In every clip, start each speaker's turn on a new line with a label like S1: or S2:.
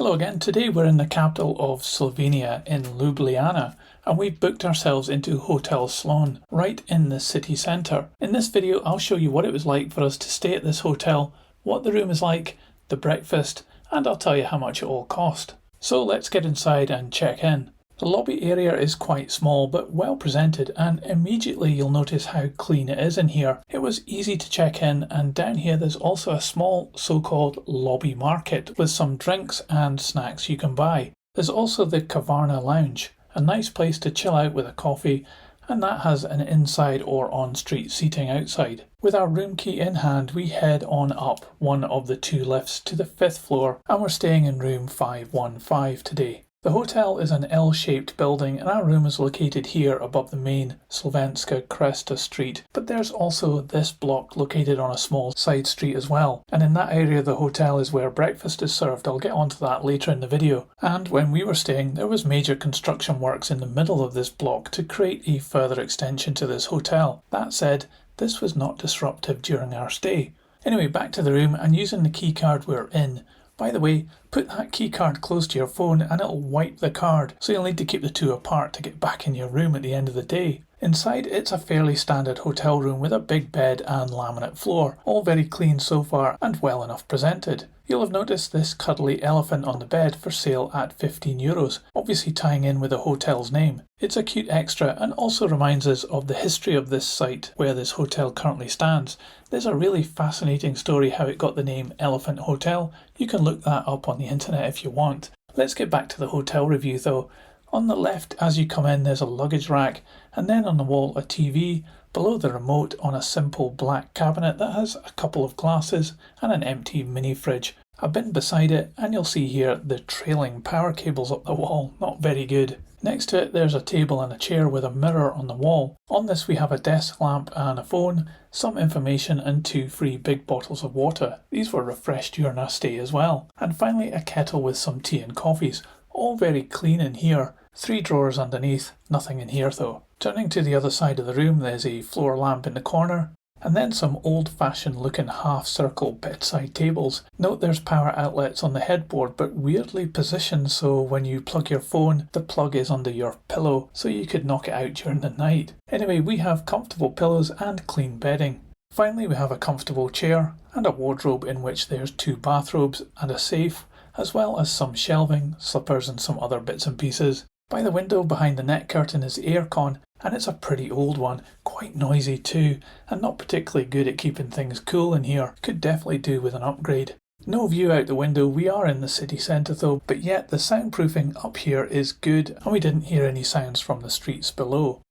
S1: Hello again, today we're in the capital of Slovenia in Ljubljana and we've booked ourselves into Hotel Slon right in the city centre. In this video I'll show you what it was like for us to stay at this hotel, what the room is like, the breakfast, and I'll tell you how much it all cost. So let's get inside and check in. The lobby area is quite small but well presented, and immediately you'll notice how clean it is in here. It was easy to check in, and down here there's also a small so-called lobby market with some drinks and snacks you can buy. There's also the Kavarna lounge, a nice place to chill out with a coffee, and that has an inside or on-street seating outside. With our room key in hand, we head on up one of the two lifts to the 5th floor, and we're staying in room 515 today. The hotel is an L-shaped building and our room is located here above the main Slovenska Kresta street, but there's also this block located on a small side street as well, and in that area of the hotel is where breakfast is served. I'll get onto that later in the video. And when we were staying, there was major construction works in the middle of this block to create a further extension to this hotel. That said, this was not disruptive during our stay. Anyway, back to the room, and using the key card we're in. By the way, put that key card close to your phone and it'll wipe the card, so you'll need to keep the two apart to get back in your room at the end of the day. Inside, it's a fairly standard hotel room with a big bed and laminate floor, all very clean so far and well enough presented. You'll have noticed this cuddly elephant on the bed for sale at €15, obviously tying in with the hotel's name. It's a cute extra and also reminds us of the history of this site where this hotel currently stands. There's a really fascinating story how it got the name Elephant Hotel. You can look that up on the internet if you want. Let's get back to the hotel review though. On the left as you come in there's a luggage rack, and then on the wall a TV, below the remote on a simple black cabinet that has a couple of glasses and an empty mini fridge. A bin beside it, and you'll see here the trailing power cables up the wall, not very good. Next to it there's a table and a chair with a mirror on the wall. On this we have a desk lamp and a phone, some information and 2 free big bottles of water. These were refreshed during our stay as well. And finally a kettle with some tea and coffees. All very clean in here. 3 drawers underneath, nothing in here though. Turning to the other side of the room, there's a floor lamp in the corner, and then some old-fashioned looking half-circle bedside tables. Note there's power outlets on the headboard, but weirdly positioned so when you plug your phone, the plug is under your pillow, so you could knock it out during the night. Anyway, we have comfortable pillows and clean bedding. Finally, we have a comfortable chair and a wardrobe in which there's 2 bathrobes and a safe, as well as some shelving, slippers and some other bits and pieces. By the window behind the net curtain is the aircon, and it's a pretty old one, quite noisy too, and not particularly good at keeping things cool in here. Could definitely do with an upgrade. No view out the window. We are in the city centre though, but yet the soundproofing up here is good and we didn't hear any sounds from the streets below.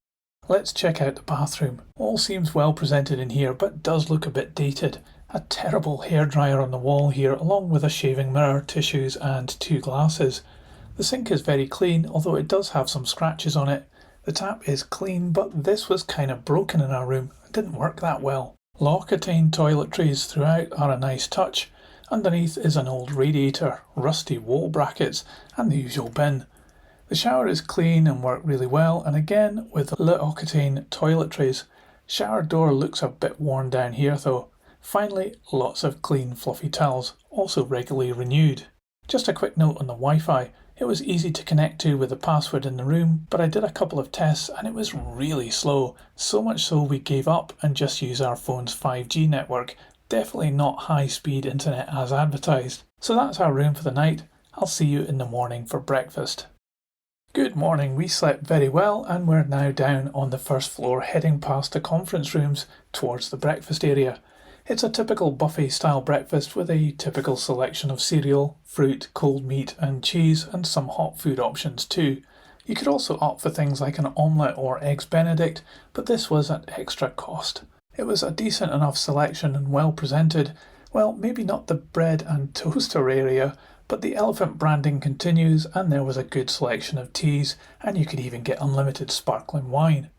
S1: Let's check out the bathroom. All seems well presented in here, but does look a bit dated. A terrible hairdryer on the wall here, along with a shaving mirror, tissues and 2 glasses. The sink is very clean, although it does have some scratches on it. The tap is clean, but this was kind of broken in our room. It didn't work that well. L'Occitane toiletries throughout are a nice touch. Underneath is an old radiator, rusty wall brackets and the usual bin. The shower is clean and worked really well, and again with L'Occitane toiletries. Shower door looks a bit worn down here though. Finally, lots of clean fluffy towels, also regularly renewed. Just a quick note on the Wi-Fi. It was easy to connect to with the password in the room, but I did a couple of tests and it was really slow. So much so we gave up and just used our phone's 5G network. Definitely not high-speed internet as advertised. So that's our room for the night. I'll see you in the morning for breakfast. Good morning, we slept very well and we're now down on the 1st floor heading past the conference rooms towards the breakfast area. It's a typical buffet style breakfast with a typical selection of cereal, fruit, cold meat and cheese, and some hot food options too. You could also opt for things like an omelette or eggs benedict, but this was at extra cost. It was a decent enough selection and well presented. Well, maybe not the bread and toaster area, but the elephant branding continues and there was a good selection of teas, and you could even get unlimited sparkling wine.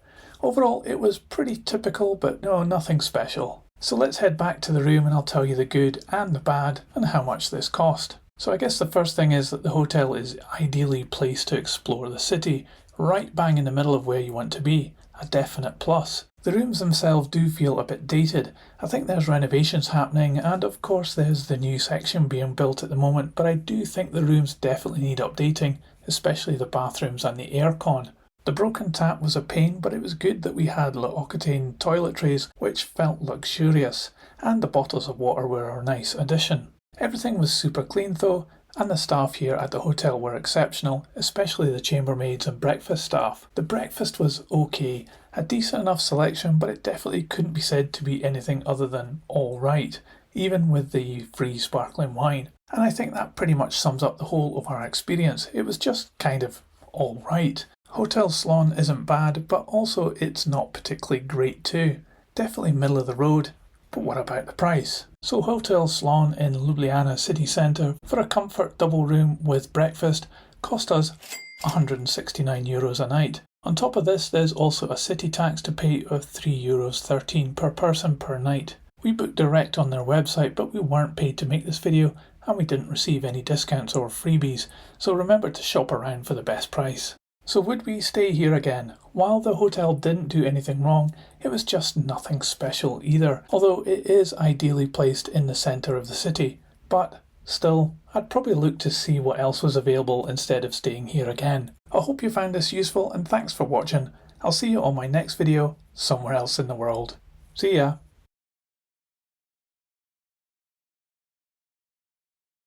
S1: Overall, it was pretty typical, but no, nothing special. So let's head back to the room and I'll tell you the good and the bad and how much this cost. So I guess the first thing is that the hotel is ideally placed to explore the city, right bang in the middle of where you want to be. A definite plus. The rooms themselves do feel a bit dated. I think there's renovations happening, and of course there's the new section being built at the moment, but I do think the rooms definitely need updating, especially the bathrooms and the aircon. The broken tap was a pain, but it was good that we had L'Occitane toiletries, which felt luxurious, and the bottles of water were a nice addition. Everything was super clean though, and the staff here at the hotel were exceptional, especially the chambermaids and breakfast staff. The breakfast was okay, a decent enough selection, but it definitely couldn't be said to be anything other than alright, even with the free sparkling wine. And I think that pretty much sums up the whole of our experience. It was just kind of alright. Hotel Slon isn't bad, but also it's not particularly great too. Definitely middle of the road, but what about the price? So Hotel Slon in Ljubljana city centre for a comfort double room with breakfast cost us €169 a night. On top of this, there's also a city tax to pay of €3.13 per person per night. We booked direct on their website, but we weren't paid to make this video and we didn't receive any discounts or freebies, so remember to shop around for the best price. So would we stay here again? While the hotel didn't do anything wrong, it was just nothing special either, although it is ideally placed in the centre of the city. But still, I'd probably look to see what else was available instead of staying here again. I hope you found this useful and thanks for watching. I'll see you on my next video somewhere else in the world. See ya!